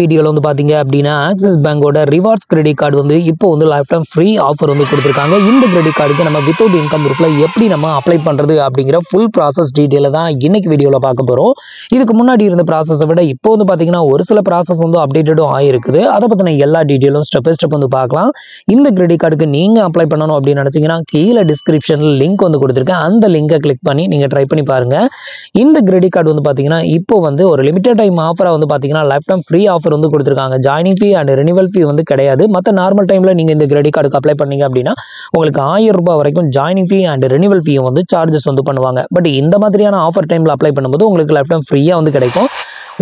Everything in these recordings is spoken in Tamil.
வீடியோல வந்து பாத்தீங்க அப்படின்னா ஆக்சிஸ் பேங்கோட ரிவார்ட்ஸ் கிரெடிட் கார்டு வந்து இப்போ வந்து லைஃப் டைம் ஃப்ரீ ஆஃபர் வந்து கொடுத்துருக்காங்க. இந்த கிரெடிட் கார்டுக்கு நம்ம வித்தவுட் இன்கம் ப்ரூஃப்ல எப்படி நம்ம அப்ளை பண்றது அப்படிங்கிற ஃபுல் ப்ராசஸ் டீடைல தான் இன்னைக்கு வீடியோல பார்க்க போறோம். இதுக்கு முன்னாடி இருந்த ப்ராசஸை விட இப்போ வந்து பாத்தீங்கன்னா ஒரு சில ப்ராசஸ் வந்து அப்டேட்டடும் ஆயிருக்குது. அதை பத்தின எல்லா டீடைலும் ஸ்டெப் பை ஸ்டெப் வந்து பார்க்கலாம். இந்த கிரெடிட் கார்டுக்கு நீங்க அப்ளை பண்ணணும் அப்படின்னு நினைச்சீங்கன்னா கீழே டிஸ்கிரிப்ஷன்ல லிங்க் வந்து கொடுத்துருக்கேன். அந்த லிங்கை கிளிக் பண்ணி நீங்க ட்ரை பண்ணி பாருங்க. இந்த கிரெடிட் கார்டு வந்து பாத்தீங்கன்னா இப்போ வந்து ஒரு லிமிடெட் டைம் ஆஃபரா வந்து பாத்தீங்கன்னா லைஃப் டைம் ஃப்ரீ ஆஃபர் வந்து கொடுத்துருக்காங்க. ஜாயினிங் ஃபீ அண்ட் ரெனிவல் ஃபீ வந்து கிடையாது. மற்ற நார்மல் டைம்ல நீங்க இந்த கிரெடிட் கார்டுக்கு அப்ளை பண்ணீங்க அப்படின்னா உங்களுக்கு 1000 ரூபாய் வரைக்கும் ஜாயினிங் ஃபீ அண்ட் ரெனிவல் ஃபீ வந்து சார்ஜஸ் வந்து பண்ணுவாங்க. பட் இந்த மாதிரியான ஆஃபர் டைம்ல அப்ளை பண்ணும்போது உங்களுக்கு லைஃப் டைம் ஃப்ரீயா வந்து கிடைக்கும்.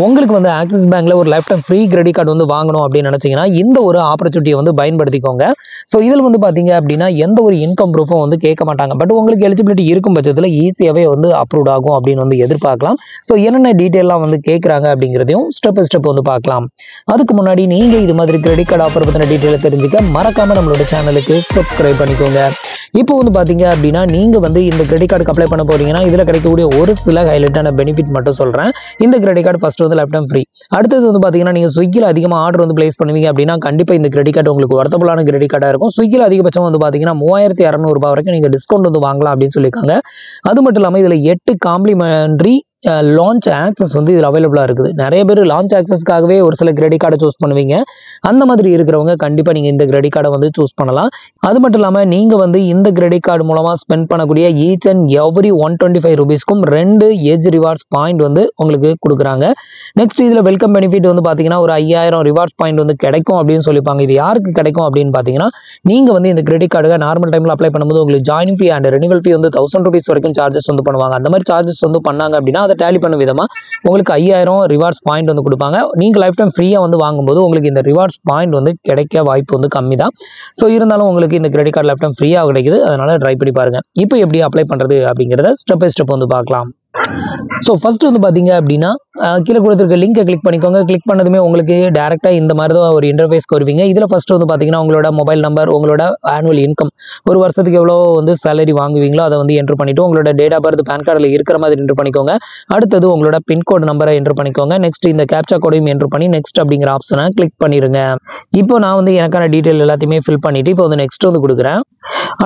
உங்களுக்கு வந்து ஆக்சிஸ் பேங்க்ல ஒரு life time free credit card வந்து வாங்கணும் அப்படின்னு நினைச்சீங்கன்னா இந்த ஒரு ஆப்பர்ச்சுனிட்டியை வந்து பயன்படுத்திக்கோங்க. ஸோ இதில் வந்து பாத்தீங்க அப்படின்னா எந்த ஒரு இன்கம் ப்ரூஃபும் வந்து கேட்க மாட்டாங்க. பட் உங்களுக்கு எலிஜிபிலிட்டி இருக்கும் பட்சத்தில் ஈஸியாகவே வந்து அப்ரூவ் ஆகும் அப்படின்னு வந்து எதிர்பார்க்கலாம். ஸோ என்னென்ன டீட்டெயிலாம் வந்து கேட்குறாங்க அப்படிங்கிறதையும் ஸ்டெப் பை ஸ்டெப் வந்து பார்க்கலாம். அதுக்கு முன்னாடி நீங்க இது மாதிரி கிரெடிட் கார்டு ஆஃபர் பற்றின டீட்டெயிலை தெரிஞ்சுக்க மறக்காம நம்மளோட சேனலுக்கு சப்ஸ்கிரைப் பண்ணிக்கோங்க. இப்போ வந்து பாத்தீங்க அப்படின்னா நீங்க வந்து இந்த கிரெடிட் கார்டுக்கு அப்ளை பண்ண போறீங்கன்னா இதுல கிடைக்கக்கூடிய ஒரு சில ஹைலைட்டான பெனிஃபிட் மட்டும் சொல்றேன். இந்த கிரெடிட் கார்டு ஃபர்ஸ்ட் வந்து லைஃப் டைம் ஃப்ரீ. அடுத்தது வந்து பாத்தீங்கன்னா நீங்க ஸ்விக்கில அதிகமா ஆர்டர் வந்து பிளேஸ் பண்ணுவீங்க அப்படின்னா கண்டிப்பா இந்த கிரெடிட் கார்டு உங்களுக்கு வர்த்தபுளான கிரெடிட் கார்டா இருக்கும். ஸ்விக்கில அதிகபட்சம் வந்து பாத்தீங்கன்னா 3200 ரூபாய் வரைக்கும் நீங்க டிஸ்கவுண்ட் வந்து வாங்கலாம் அப்படின்னு சொல்லியிருக்காங்க. அது மட்டும் இல்லாம இதுல 8 காம்ப்ளிமெண்டரி லான்ச் ஆக்சஸ் வந்து இதில் அவைலபிளாக இருக்குது. நிறைய பேர் லான்ச் ஆக்சஸ்க்காகவே ஒரு சில கிரெடிட் கார்டை சூஸ் பண்ணுவீங்க. அந்த மாதிரி இருக்கிறவங்க கண்டிப்பாக நீங்கள் இந்த கிரெடிட் கார்டை வந்து சூஸ் பண்ணலாம். அது மட்டும் இல்லாமல் நீங்கள் வந்து இந்த கிரெடிட் கார்டு மூலமாக ஸ்பெண்ட் பண்ணக்கூடிய each and every 125 ரூபீஸ்க்கும் 2 age rewards point வந்து உங்களுக்கு கொடுக்குறாங்க. நெக்ஸ்ட் இதில் வெல்கம் பெனிஃபிட் வந்து பார்த்தீங்கன்னா ஒரு 5000 ரிவார்ட்ஸ் பாயிண்ட் வந்து கிடைக்கும் அப்படின்னு சொல்லிப்பாங்க. இது யாருக்கு கிடைக்கும் அப்படின்னு பார்த்தீங்கன்னா நீங்கள் வந்து இந்த கிரெடிட் கார்டுக்கு நார்மல் டைமில் அப்ளை பண்ணும்போது உங்களுக்கு ஜாயினிங் ஃபீ அண்ட் ரெனிவல் ஃபீ வந்து 1000 ரூபீஸ் வரைக்கும் சார்ஜஸ் வந்து பண்ணுவாங்க. அந்த மாதிரி சார்ஜஸ் வந்து பண்ணாங்க அப்படின்னா டேலி பண்ண விதமா உங்களுக்கு 5000 ரிவார்ட்ஸ் பாயிண்ட் வந்து கொடுப்பாங்க. நீங்க லைஃப் டைம் ஃப்ரீயா வந்து வாங்கும்போது உங்களுக்கு இந்த ரிவார்ட்ஸ் பாயிண்ட் வந்து கிடைக்க வாய்ப்பு வந்து கம்மி தான். ஸோ இருந்தாலும் உங்களுக்கு இந்த கிரெடிட் கார்டு லைஃப் டைம் ஃப்ரீயா கிடைக்குது. அதனால ட்ரை பண்ணி பாருங்க. இப்போ எப்படி அப்ளை பண்றது அப்படிங்கிறத ஸ்டெப் பை ஸ்டெப் வந்து பார்க்கலாம். ஸோ ஃபர்ஸ்ட் வந்து பார்த்தீங்க அப்படின்னா கீழே கொடுத்துருக்க லிங்கை கிளிக் பண்ணிக்கோங்க. கிளிக் பண்ணதுமே உங்களுக்கு டேரெக்டாக இந்த மாதிரி தான் ஒரு இன்டர்ஃபேஸ்க்கு வருவீங்க. இதில் ஃபர்ஸ்ட் வந்து பார்த்தீங்கன்னா உங்களோட மொபைல் நம்பர், உங்களோட ஆனுவல் இன்கம், ஒரு வருஷத்துக்கு எவ்வளோ வந்து சேலரி வாங்குவீங்களோ அதை வந்து என்ட்ரு பண்ணிவிட்டு உங்களோட டேட் ஆஃப் பர்த் பேன் கார்டில் இருக்கிற மாதிரி என்ட்ரு பண்ணிக்கோங்க. அடுத்தது உங்களோட பின்கோட் நம்பரை என்ட்ரு பண்ணிக்கோங்க. நெக்ஸ்ட் இந்த கேப்சா கோடையும் என்ட்ரு பண்ணி நெக்ஸ்ட் அப்படிங்கிற ஆப்ஷனை கிளிக் பண்ணிடுங்க. இப்போ நான் வந்து எனக்கான டீட்டெயில் எல்லாத்தையுமே ஃபில் பண்ணிவிட்டு இப்போ வந்து நெக்ஸ்ட் வந்து கொடுக்குறேன்.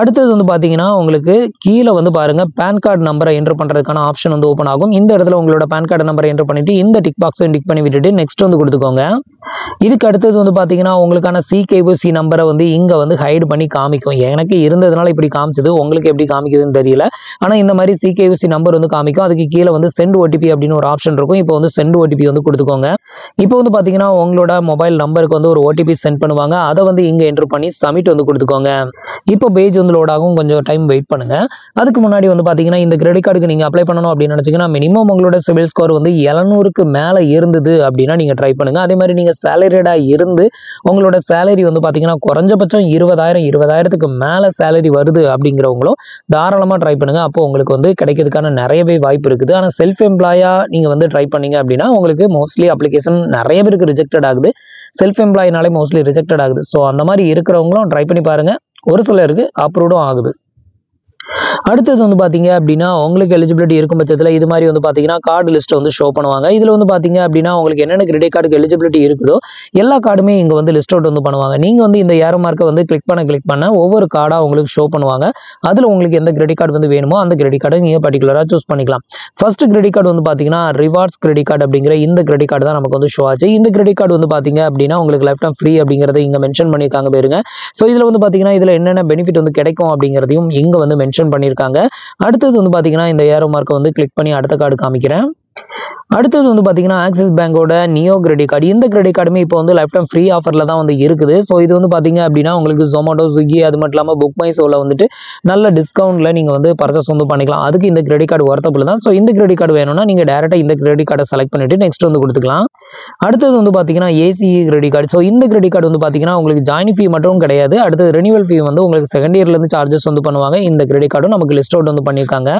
அடுத்தது வந்து பார்த்தீங்கன்னா உங்களுக்கு கீழே வந்து பாருங்கள் பேன் கார்டு நம்பரை என்ட்ரு பண்ணுறதுக்கான ஆப்ஷன் வந்து ஓப்பன் ஆகும். இந்த இடத்துல உங்களோட பேன் கார்டு நம்பரை என்ட்ரு பண்ணிட்டு இந்த டிக் பாக்ஸை டிக் பண்ணி விட்டுட்டு நெக்ஸ்ட் வந்து கொடுத்துக்கோங்க. இதுக்கு அடுத்தது வந்து பார்த்தீங்கன்னா உங்களுக்கான சிகேஒய்சி நம்பரை வந்து இங்கே வந்து ஹைட் பண்ணி காமிக்கும். எனக்கு இருந்ததுனால இப்படி காமிச்சது, உங்களுக்கு எப்படி காமிக்குதுன்னு தெரியல. ஆனால் இந்த மாதிரி சிகேஒய்சி நம்பர் வந்து காமிக்கும். அதுக்கு கீழே வந்து சென்ட் ஓடிபி அப்படின்னு ஒரு ஆப்ஷன் இருக்கும். இப்போ வந்து சென்ட் ஓடிபி வந்து கொடுத்துக்கோங்க. இப்போ வந்து பார்த்தீங்கன்னா உங்களோட மொபைல் நம்பருக்கு வந்து ஒரு ஓடிபி சென்ட் பண்ணுவாங்க. அதை வந்து இங்கே என்ட்ரு பண்ணி சப்மிட் வந்து கொடுத்துக்கோங்க. இப்போ பேஜ் வந்து லோட் ஆகும். கொஞ்சம் டைம் வெயிட் பண்ணுங்க. அதுக்கு முன்னாடி வந்து பார்த்தீங்கன்னா இந்த கிரெடிட் கார்டுக்கு நீங்கள் அப்ளை பண்ணணும் அப்படின்னு நினச்சிங்கன்னா மினிமம் உங்களோட சிவில் ஸ்கோர் வந்து 700க்கு மேலே இருந்தது அப்படின்னா நீங்கள் ட்ரை பண்ணுங்க. அதே மாதிரி நீங்கள் சேலரிடாக இருந்து உங்களோட சேலரி வந்து பார்த்தீங்கன்னா குறைஞ்சபட்சம் 20,000க்கு மேலே சேலரி வருது அப்படிங்கிறவங்களும் தாராளமாக ட்ரை பண்ணுங்க. அப்போ உங்களுக்கு வந்து கிடைக்கிறதுக்கான நிறையவே வாய்ப்பு இருக்குது. ஆனால் செல்ஃப் எம்ப்ளாயா நீங்கள் வந்து ட்ரை பண்ணீங்க அப்படின்னா உங்களுக்கு மோஸ்ட்லி அப்ளிகேஷன் நிறைய பேருக்கு ரிஜெக்டட் ஆகுது. செல்ஃப் எம்ப்ளாயினாலே மோஸ்ட்லி ரிஜெக்டட் ஆகுது. ஸோ அந்த மாதிரி இருக்கிறவங்களும் ட்ரை பண்ணி பாருங்க. ஒரு சிலருக்கு அப்ரூவ்டும் ஆகுது. அடுத்தது வந்து பார்த்தீங்க அப்படின்னா உங்களுக்கு எலிஜிபிலிட்டி இருக்கும் பட்சத்தில் இது மாதிரி வந்து பார்த்தீங்கன்னா கார்டு லிஸ்ட்டை வந்து ஷோ பண்ணுவாங்க. இதில் வந்து பார்த்தீங்க அப்படின்னா உங்களுக்கு என்னென்ன கிரெடிட் கார்டுக்கு எலிஜிபிலிட்டி இருக்குதோ எல்லா கார்டுமே இங்கே வந்து லிஸ்ட் அவுட் வந்து பண்ணுவாங்க. நீங்கள் வந்து இந்த ஏரோ மார்க்கை வந்து கிளிக் பண்ண ஒவ்வொரு கார்டாக உங்களுக்கு ஷோ பண்ணுவாங்க. அதில் உங்களுக்கு எந்த கிரெடிட் கார்டு வந்து வேணுமோ அந்த கிரெடிட் கார்டை நீங்கள் பர்டிகுலராக சூஸ் பண்ணிக்கலாம். ஃபர்ஸ்ட் கிரெடிட் கார்டு வந்து பார்த்தீங்கன்னா ரிவார்ட்ஸ் கிரெடிட் கார்டு அப்படிங்கிற இந்த கிரெடிட் கார்டு தான் நமக்கு வந்து ஷோ ஆச்சு. இந்த கிரெடிட் கார்டு வந்து பார்த்தீங்க அப்படின்னா உங்களுக்கு லைஃப் டைம் ஃப்ரீ அப்படிங்கிறத இங்கே மென்ஷன் பண்ணியிருக்காங்க பாருங்க. ஸோ இதில் வந்து பார்த்தீங்கன்னா இதில் என்னென்ன பெனிஃபிட் வந்து கிடைக்கும் அப்படிங்கிறதையும் இங்கே வந்து மென்ஷன் பண்ணியிருக்காங்க. அடுத்தது வந்து பாத்தீங்கன்னா இந்த ஏரோ மார்க்கை வந்து கிளிக் பண்ணி அடுத்த கார்டு காமிக்கிறேன். அடுத்தது வந்து பார்த்தீங்கன்னா ஆக்சிஸ் பேங்கோட நியோ கிரெடிட் கார்டு. இந்த கிரெடிட் கார்டுமே இப்போ வந்து லைஃப் டைம் ஃப்ரீ ஆஃபரில் தான் வந்து இருக்குது. ஸோ இது வந்து பார்த்தீங்க அப்படின்னா உங்களுக்கு ஜொமேட்டோ, ஸ்விக்கி அது மட்டும் இல்லாமல் புக் மை ஷோவில் வந்துட்டு நல்ல டிஸ்கவுண்ட்டில் நீங்கள் வந்து பர்ச்சேஸ் வந்து பண்ணிக்கலாம். அதுக்கு இந்த கிரெடிட் கார்டு வர்த்தபுள் தான். ஸோ இந்த கிரெடிட் கார்டு வேணும்னா நீங்கள் டேரெக்டாக இந்த கிரெடிட் கார்டை செலக்ட் பண்ணிட்டு நெக்ஸ்ட் வந்து கொடுத்துக்கலாம். அடுத்தது வந்து பார்த்தீங்கன்னா ஏசிஇ கிரெடிட் கார்டு. ஸோ இந்த கிரெடிட் கார்டு வந்து பார்த்தீங்கன்னா உங்களுக்கு ஜாயினிங் ஃபீ மட்டும் கிடையாது. அடுத்தது ரெனிவல் ஃபீ வந்து உங்களுக்கு செகண்ட் இயர்லேருந்து சார்ஜஸ் வந்து பண்ணுவாங்க. இந்த கிரெடிட் கார்டும் நமக்கு லிஸ்ட் அவுட் வந்து பண்ணியிருக்காங்க.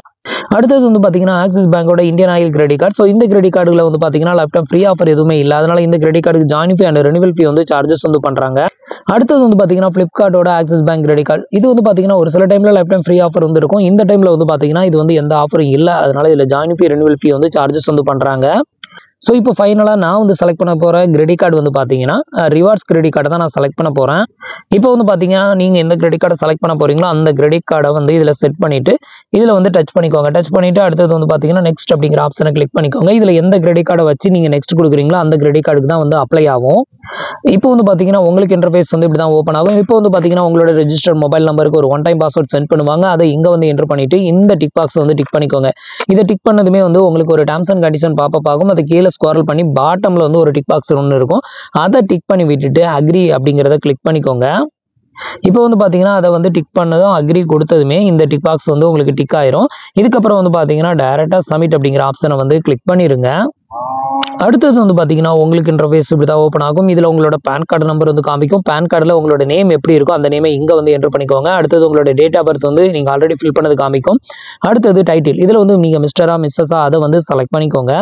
அடுத்தது வந்து பார்த்தீங்கன்னா ஆக்சிஸ் பேங்கோட Indian Oil credit card. So இந்த கிரெடிட் கார்டுல வந்து பார்த்தீங்கன்னா லைஃப் டைம் ஃப்ரீ ஆஃபர் எதுவுமே இல்லை. அதனால இந்த கிரெடிட் கார்டுக்கு ஜாயினிங் ஃபீ அண்ட் ரெனிவல் ஃபீ வந்து சார்ஜஸ் வந்து பண்ணுறாங்க. அடுத்தது வந்து பார்த்தீங்கன்னா ஃப்ளிப்கார்ட்டோட ஆக்சிஸ் பேங்க் கிரெடிட் கார்டு. இது வந்து பார்த்தீங்கன்னா ஒரு சில டைமில் லைஃப் டைம் ஃப்ரீ ஆஃபர் வந்து இருக்கும். இந்த டைமில் வந்து பார்த்தீங்கன்னா இது வந்து எந்த ஆஃபரும் இல்லை. அதனால இதில் ஜாயினிங் ஃபீ ரெனிவல் ஃபீ வந்து சார்ஜஸ் வந்து பண்ணுறாங்க. ஸோ இப்போ ஃபைனலாக நான் வந்து செலக்ட் பண்ண போகிற கிரெடிட் கார்டு வந்து பார்த்தீங்கன்னா ரிவார்ட்ஸ் கிரெடிட் கார்டை தான் நான் செலக்ட் பண்ண போகிறேன். இப்போ வந்து பார்த்தீங்கன்னா நீங்கள் எந்த கிரெடிட் கார்டை செலக்ட் பண்ண போகிறீங்களோ அந்த கிரெடிட் கார்டை வந்து இதில் செட் பண்ணிவிட்டு இதில் வந்து டச் பண்ணிக்கோங்க. டச் பண்ணிவிட்டு அடுத்தது வந்து பார்த்தீங்கன்னா நெக்ஸ்ட் அப்படிங்கிற ஆப்ஷனை கிளிக் பண்ணிக்கோங்க. இதில் எந்த கிரெடிட் கார்டை வச்சு நீங்கள் நெக்ஸ்ட் கொடுக்குறீங்களோ அந்த கிரெடிட் கார்டுக்கு தான் வந்து அப்ளை ஆகும். இப்போ வந்து பார்த்தீங்கன்னா உங்களுக்கு இன்டர்ஃபேஸ் வந்து இப்படி தான் ஓப்பன் ஆகும். இப்போ வந்து பார்த்தீங்கன்னா உங்களோட ரெஜிஸ்டர் மொபைல் நம்பருக்கு ஒரு ஒன் டைம் பாஸ்வேர்ட் சென்ட் பண்ணுவாங்க. அதை இங்கே வந்து என்டர் பண்ணிவிட்டு இந்த டிக் பாக்ஸ் வந்து டிக் பண்ணிக்கோங்க. இதை டிக் பண்ணதுமே வந்து உங்களுக்கு ஒரு டேர்ம்ஸ் அண்ட் கண்டிஷன் பாப்பப் ஆகும். அது கீழே ஸ்க்ரால் பண்ணி பாட்டம்ல வந்து ஒரு டிக் பாக்ஸ் ஒன்று இருக்கும். அதை டிக் பண்ணி விட்டுட்டு அக்ரி அப்படிங்கிறத கிளிக் பண்ணிக்கோங்க. இப்போ வந்து பார்த்தீங்கன்னா அதை வந்து டிக் பண்ணதும் அக்ரி கொடுத்ததுமே இந்த டிக் பாக்ஸ் வந்து உங்களுக்கு டிக் ஆயிரும். இதுக்கப்புறம் வந்து பார்த்தீங்கன்னா டைரக்டா சப்மிட் அப்படிங்கிற ஆப்ஷனை வந்து கிளிக் பண்ணிடுங்க. அடுத்தது வந்து பார்த்தீங்கன்னா உங்களுக்கு இன்டர்ஃபேஸ் இப்படி தான் ஓப்பன் ஆகும். இதில் உங்களோட பேன் கார்டு நம்பர் வந்து காமிக்கும். பேன் கார்டில் உங்களோட நேம் எப்படி இருக்கோ அந்த நேமை இங்கே வந்து என்டர் பண்ணிக்கோங்க. அடுத்தது உங்களோட டேட் ஆஃப் பர்த் வந்து நீங்கள் ஆல்ரெடி ஃபில் பண்ணது காமிக்கும். அடுத்தது டைட்டில், இதில் வந்து நீங்கள் மிஸ்டரா மிஸ்ஸஸா அதை வந்து செலக்ட் பண்ணிக்கோங்க.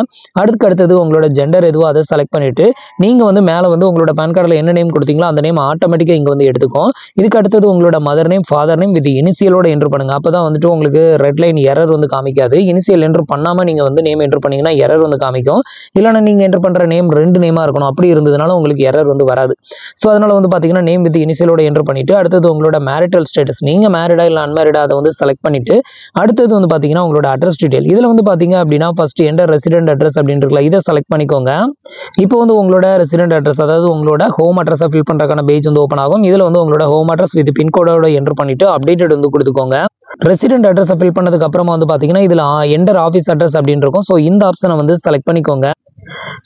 அடுத்தது உங்களோட ஜெண்டர் எதுவோ அதை செலக்ட் பண்ணிவிட்டு நீங்கள் வந்து மேலே வந்து உங்களோட பேன் கார்டில் என்ன நேம் கொடுத்தீங்களோ அந்த நேம் ஆட்டோமேட்டிக்காக இங்கே வந்து எடுத்துக்கும். இதுக்கு அடுத்தது உங்களோட mother name father name with இனிஷியலோட என்டர் பண்ணுங்க. அப்போ தான் வந்துட்டு உங்களுக்கு ரெட் லைன் எரர் வந்து காமிக்காது. இனிஷியல் என்டர் பண்ணாமல் நீங்கள் வந்து நேம் என்டர் பண்ணீங்கன்னா எரர் வந்து காமிக்கும். இல்லைன்னா நீங்கள் என்டர் பண்ணுற நேம் 2 நேமாக இருக்கணும். அப்படி இருந்ததுனால உங்களுக்கு எரர் வந்து வராது. ஸோ அதனால வந்து பார்த்தீங்கன்னா நேம் வித் இனிஷியலோட என்டர் பண்ணிட்டு அடுத்தது உங்களோட மேரிட்டல் ஸ்டேட்டஸ், நீங்கள் மேரிடா இல்லை அன்மேரிடா அதை வந்து செலக்ட் பண்ணிட்டு அடுத்தது வந்து பார்த்தீங்கன்னா உங்களோட அட்ரஸ் டீடைல், இதில் வந்து பார்த்தீங்க அப்படின்னா ஃபர்ஸ்ட் என்டர் ரெசிடென்ட் அட்ரஸ் அப்படின்னு இருக்குல்ல, இதை செலக்ட் பண்ணிக்கோங்க. இப்போ வந்து உங்களோட ரெசிடென்ட் அட்ரஸ், அதாவது உங்களோட ஹோம் அட்ரஸை ஃபில் பண்ணுறதுக்கான பேஜ் வந்து ஓப்பன் ஆகும். இதில் வந்து உங்களோட ஹோம் அட்ரஸ் வித் பின்கோடோட என்டர் பண்ணிட்டு அப்டேட்டட் வந்து கொடுத்துக்கோங்க. ரெசிடென்ட் அட்ரஸை ஃபில் பண்ணதுக்கு அப்புறமா வந்து பார்த்தீங்கன்னா இதில் என்டர் ஆஃபீஸ் அட்ரஸ் அப்படின்னு இருக்கும். ஸோ இந்த ஆப்ஷனை வந்து செலக்ட் பண்ணிக்கோங்க.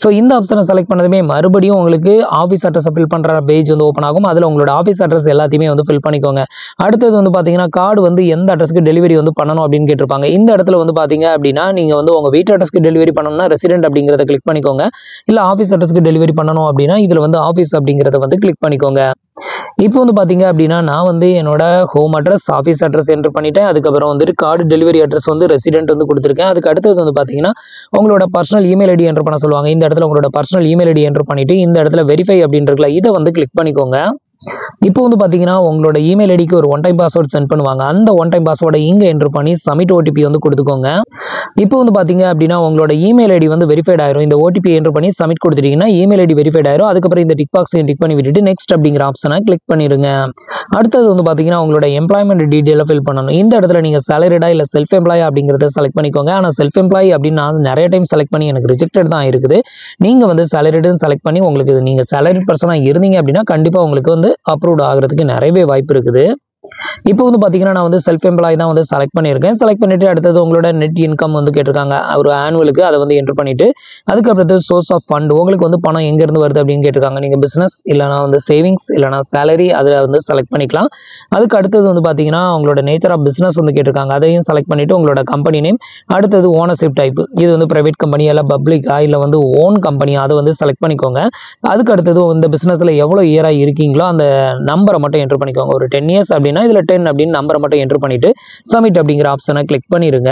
ஸோ இந்த ஆப்ஷனை செலக்ட் பண்ணதுமே மறுபடியும் உங்களுக்கு ஆஃபீஸ் அட்ரஸை ஃபில் பண்ணுற பேஜ் வந்து ஓப்பன் ஆகும். அதில் உங்களோட ஆஃபீஸ் அட்ரஸ் எல்லாத்தையுமே வந்து ஃபில் பண்ணிக்கோங்க. அடுத்தது வந்து பார்த்தீங்கன்னா கார்டு வந்து எந்த அட்ரஸ்க்கு டெலிவரி வந்து பண்ணணும் அப்படின்னு கேட்டிருப்பாங்க. இந்த இடத்துல வந்து பார்த்தீங்க அப்படின்னா நீங்கள் வந்து உங்கள் வீட்டு அட்ரஸ்க்கு டெலிவரி பண்ணணும்னா ரெசிடென்ட் அப்படிங்கிறத கிளிக் பண்ணிக்கோங்க. இல்லை ஆஃபீஸ் அட்ரஸ்க்கு டெலிவரி பண்ணணும் அப்படின்னா இதில் வந்து ஆஃபீஸ் அப்படிங்கிறத வந்து கிளிக் பண்ணிக்கோங்க. இப்போ வந்து பார்த்தீங்க அப்படின்னா நான் வந்து என்னோட home address office address enter பண்ணிட்டேன். அதுக்கப்புறம் வந்துட்டு கார்டு டெலிவரி அட்ரஸ் வந்து ரெசிடென்ட் வந்து கொடுத்துருக்கேன். அதுக்கு அடுத்தது வந்து பார்த்தீங்கன்னா உங்களோட பர்சனல் இமெயில் ஐடி என்டர் பண்ண சொல்லுவாங்க. இந்த இடத்துல உங்களோட பர்சனல் இமெயில் ஐடி என்டர் பண்ணிட்டு இந்த இடத்துல வெரிஃபை அப்படின்னு இருக்குல்ல, இதை வந்து கிளிக் பண்ணிக்கோங்க. இப்போ வந்து பார்த்தீங்கன்னா உங்களோட இமெயில் ஐடிக்கு ஒரு ஒன் டைம் பாஸ்வேர்ட் சென்ட் பண்ணுவாங்க. அந்த ஒன் டைம் பாஸ்வேர்டை இங்கே என்டர் பண்ணி சப்மிட் ஓடிபி வந்து கொடுத்துக்கோங்க. இப்போ வந்து பார்த்தீங்க அப்படின்னா உங்களோட இமெயில் ஐடி வந்து வெரிஃபைட் ஆயிரும். இந்த ஓடிபி என்டர் பண்ணி சப்மிட் கொடுத்துட்டீங்கன்னா இமெயில் ஐடி வெரிஃபைட் ஆயிரும். அதுக்கப்புறம் இந்த டிக் பாக்ஸை டிக் பண்ணி விட்டுட்டு நெக்ஸ்ட் அப்படிங்கிற ஆப்ஷனை கிளிக் பண்ணிடுங்க. அடுத்தது வந்து பார்த்தீங்கன்னா உங்களோட எம்ப்ளாய்மெண்ட் டீட்டெயிலை ஃபில் பண்ணணும். இந்த இடத்துல நீங்கள் சேலரிடா இல்லை செல்ஃப் எம்ப்ளாய் அப்படிங்கிறத செலக்ட் பண்ணிக்கோங்க. ஆனால் செல்ஃப் எம்ப்ளாய் அப்படின்னு நான் நிறைய டைம் செலக்ட் பண்ணி எனக்கு ரிஜெக்டட் தான் இருக்குது. நீங்கள் வந்து சேலரிடுன்னு செலக்ட் பண்ணி உங்களுக்கு நீங்கள் சேலரி பர்சனாக இருந்தீங்க அப்படின்னா கண்டிப்பாக உங்களுக்கு வந்து அப்ரூவ்ட் ஆகிறதுக்கு நிறையவே வாய்ப்பு இருக்குது. இப்போ வந்து பார்த்தீங்கன்னா நான் வந்து செல்ஃப் எம்ப்ளாய் தான் வந்து செலக்ட் பண்ணியிருக்கேன். செலக்ட் பண்ணிட்டு அடுத்தது உங்களோட நெட் இன்கம் வந்து கேட்டிருக்காங்க ஒரு ஆனுவலுக்கு, அதை வந்து என்டர் பண்ணிட்டு அதுக்கப்புறத்து சோர்ஸ் ஆஃப் ஃபண்ட், உங்களுக்கு வந்து பணம் எங்கேருந்து வருது அப்படின்னு கேட்டிருக்காங்க. நீங்கள் பிஸ்னஸ் இல்லைனா வந்து சேவிங்ஸ் இல்லைனா சேலரி, அதில் வந்து செலக்ட் பண்ணிக்கலாம். அதுக்கு அடுத்தது வந்து பார்த்தீங்கன்னா உங்களோட நேச்சர் ஆஃப் பிஸ்னஸ் வந்து கேட்டிருக்காங்க. அதையும் செலக்ட் பண்ணிட்டு உங்களோட கம்பெனி நேம், அடுத்தது ஓனர்ஷிப் டைப், இது வந்து பிரைவேட் கம்பெனி இல்லை பப்ளிக்கா இல்லை வந்து ஓன் கம்பெனி, அதை வந்து செலக்ட் பண்ணிக்கோங்க. அதுக்கு அடுத்தது இந்த பிஸ்னஸில் எவ்வளோ இயராக இருக்கீங்களோ அந்த நம்பரை மட்டும் என்டர் பண்ணிக்கோங்க. ஒரு 10 இயர்ஸ் அப்படின்னா இதில் 10 அப்படின்னு நம்பரை மட்டும் என்டர் பண்ணிட்டு சப்மிட் அப்படிங்கிற ஆப்ஷனை கிளிக் பண்ணிடுங்க.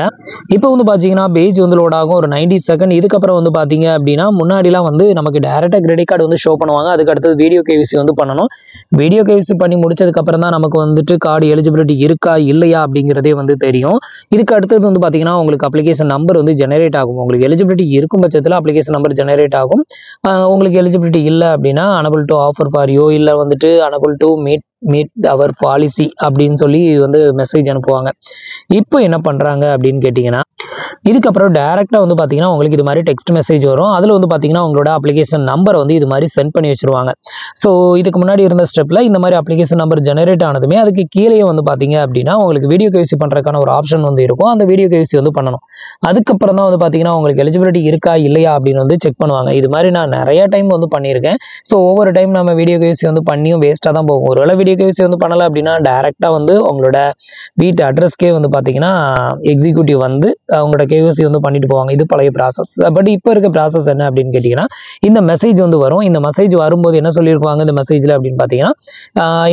இப்போ வந்து பார்த்தீங்கன்னா பேஜ் வந்து லோட் ஆகும் ஒரு 90 செகண்ட். இதுக்கப்புறம் வந்து பார்த்தீங்க அப்படின்னா முன்னாடிலாம் வந்து நமக்கு டேரெக்டாக கிரெடிட் கார்டு வந்து ஷோ பண்ணுவாங்க. அதுக்கு அடுத்தது வீடியோ கேவிசி வந்து பண்ணணும். வீடியோ கேவிசி பண்ணி முடிச்சதுக்கப்புறம் தான் நமக்கு வந்துட்டு கார்டு எலிஜிபிலிட்டி இருக்கா இல்லையா அப்படிங்கிறதே வந்து தெரியும். இதுக்கு அடுத்தது வந்து பார்த்தீங்கன்னா உங்களுக்கு அப்ளிகேஷன் நம்பர் வந்து ஜெனரேட் ஆகும். உங்களுக்கு எலிஜிபிலிட்டி இருக்கும் பட்சத்தில் அப்ளிகேஷன் நம்பர் ஜெனரேட் ஆகும். உங்களுக்கு எலிஜிபிலிட்டி இல்லை அப்படின்னா unable to offer for you இல்லை வந்துட்டு unable to meet our policy அப்படின்னு சொல்லி வந்து மெசேஜ் அனுப்புவாங்க. இப்போ என்ன பண்ணுறாங்க அப்படின்னு கேட்டிங்கன்னா இதுக்கப்புறம் டேரெக்டாக வந்து பார்த்தீங்கன்னா உங்களுக்கு இது மாதிரி டெக்ஸ்ட் மெசேஜ் வரும். அதில் வந்து பார்த்தீங்கன்னா உங்களோட அப்ளிகேஷன் நம்பர் வந்து இது மாதிரி சென்ட் பண்ணி வச்சுருவாங்க. ஸோ இதுக்கு முன்னாடி இருந்த ஸ்டெப்பில் இந்த மாதிரி அப்ளிகேஷன் நம்பர் ஜெனரேட் ஆனதுமே அதுக்கு கீழே வந்து பார்த்தீங்க அப்படின்னா உங்களுக்கு வீடியோ கேவிசி பண்ணுறதுக்கான ஒரு ஆப்ஷன் வந்து இருக்கும். அந்த வீடியோ கேவிசி வந்து பண்ணணும். அதுக்கப்புறம் தான் வந்து பார்த்தீங்கன்னா உங்களுக்கு எலிஜிபிலிட்டி இருக்கா இல்லையா அப்படின்னு வந்து செக் பண்ணுவாங்க. இது மாதிரி நான் நிறைய டைம் வந்து பண்ணியிருக்கேன். ஸோ ஒவ்வொரு டைம் நம்ம வீடியோ கேவிசி வந்து பண்ணியும் வேஸ்ட்டாக தான் போகும். ஒருவேளை வீடியோ கேவிசி வந்து பண்ணலை அப்படின்னா டேரெக்டாக வந்து உங்களோட வீட்டு அட்ரஸ்க்கே வந்து பார்த்தீங்கன்னா எக்ஸிக்யூட்டிவ் வந்து அவங்களோட கேவிசி வந்து பண்ணிட்டு போவாங்க. இது பழைய ப்ராசஸ். பட் இப்போ இருக்க ப்ராசஸ் என்ன அப்படின்னு கேட்டிங்கன்னா இந்த மெசேஜ் வந்து வரும். இந்த மெசேஜ் வரும்போது என்ன சொல்லியிருப்பாங்க இந்த மெசேஜில் அப்படின்னு பார்த்தீங்கன்னா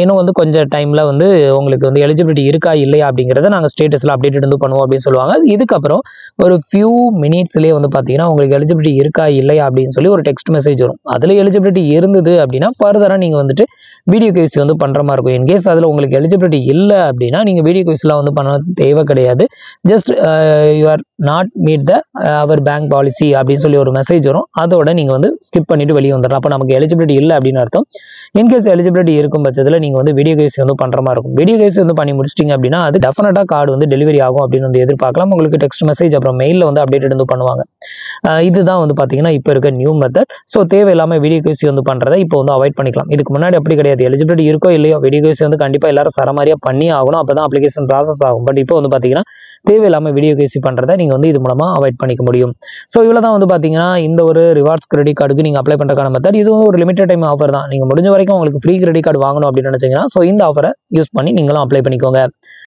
இன்னும் வந்து கொஞ்சம் டைமில் வந்து உங்களுக்கு வந்து எலிஜிபிலிட்டி இருக்கா இல்லையா அப்படிங்கிறத நாங்கள் ஸ்டேட்டஸில் அப்டேட் வந்து பண்ணுவோம் அப்படின்னு சொல்லுவாங்க. இதுக்கப்புறம் ஒரு ஃபியூ மினிட்ஸ்லேயே வந்து பார்த்தீங்கன்னா உங்களுக்கு எலிஜிபிலிட்டி இருக்கா இல்லையா அப்படின்னு சொல்லி ஒரு டெக்ஸ்ட் மெசேஜ் வரும். அதில் எலிஜிபிலிட்டி இருந்தது அப்படின்னா ஃபர்தராக நீங்கள் வந்துட்டு வீடியோ கேசி வந்து பண்ணுற மாதிரி இருக்கும். இன்கேஸ் அதில் உங்களுக்கு எலிஜிபிலிட்டி இல்லை அப்படின்னா நீங்கள் வீடியோ கேஸ்லாம் வந்து பண்ண தேவை கிடையாது. Just you are not meet the our bank policy அப்படின்னு சொல்லி ஒரு மெசேஜ் வரும். அதோட நீங்கள் வந்து ஸ்கிப் பண்ணிட்டு வெளியே வந்துடலாம். அப்போ நமக்கு எலிஜிபிலிட்டி இல்லை அப்படின்னு அர்த்தம். இன்கேஸ் எலிஜிபிலிட்டி இருக்கும் பட்சத்தில் நீங்கள் வந்து வீடியோ கேசி வந்து பண்ணுற மாதிரி இருக்கும். வீடியோ கேசி வந்து பண்ணி முடிச்சிட்டிங்க அப்படின்னா அது டெஃபினட்டாக கார்டு வந்து டெலிவரி ஆகும் அப்படின்னு வந்து எதிர்பார்க்கலாம். உங்களுக்கு டெக்ஸ்ட் மெசேஜ் அப்புறம் மெயிலில் வந்து அப்டேட் வந்து பண்ணுவாங்க. இதுதான் வந்து பார்த்தீங்கன்னா இப்போ இருக்க நியூ மெத்தட். ஸோ தேவையில்லாமல் வீடியோ கேசி வந்து பண்ணுறதை இப்போ வந்து அவாய்ட் பண்ணிக்கலாம். இதுக்கு முன்னாடி அப்படி கிடையாது. எலிஜிபிலிட்டி இருக்கோ இல்லையோ வீடியோ கேசி வந்து கண்டிப்பாக எல்லாரும் சரமாரியாக பண்ணி ஆகணும். அப்போ தான் அப்ளிகேஷன் ப்ராசஸ் ஆகும். பட் இப்போ வந்து பார்த்தீங்கன்னா தேவையில்லாமல் வீடியோ கேசி பண்ணுறதை நீங்கள் வந்து இது மூலமாக அவாய்ட் பண்ணிக்க முடியும். ஸோ இவ்வளோ தான் வந்து பார்த்தீங்கன்னா இந்த ஒரு ரிவார்ட்ஸ் கிரெடிட் கார்டுக்கு நீங்கள் அப்ளை பண்ணுறதுக்கான மெத்தட். இது ஒரு லிமிடெட் டைம் ஆஃபர் தான். நீங்கள் முடிஞ்ச வரைக்கும் உங்களுக்கு ஃப்ரீ கிரெடிட் கார்டு வாங்கணும் அப்படின்னு நினச்சிங்கன்னா ஸோ இந்த ஆஃபரை யூஸ் பண்ணி நீங்களும் அப்ளை பண்ணிக்கோங்க.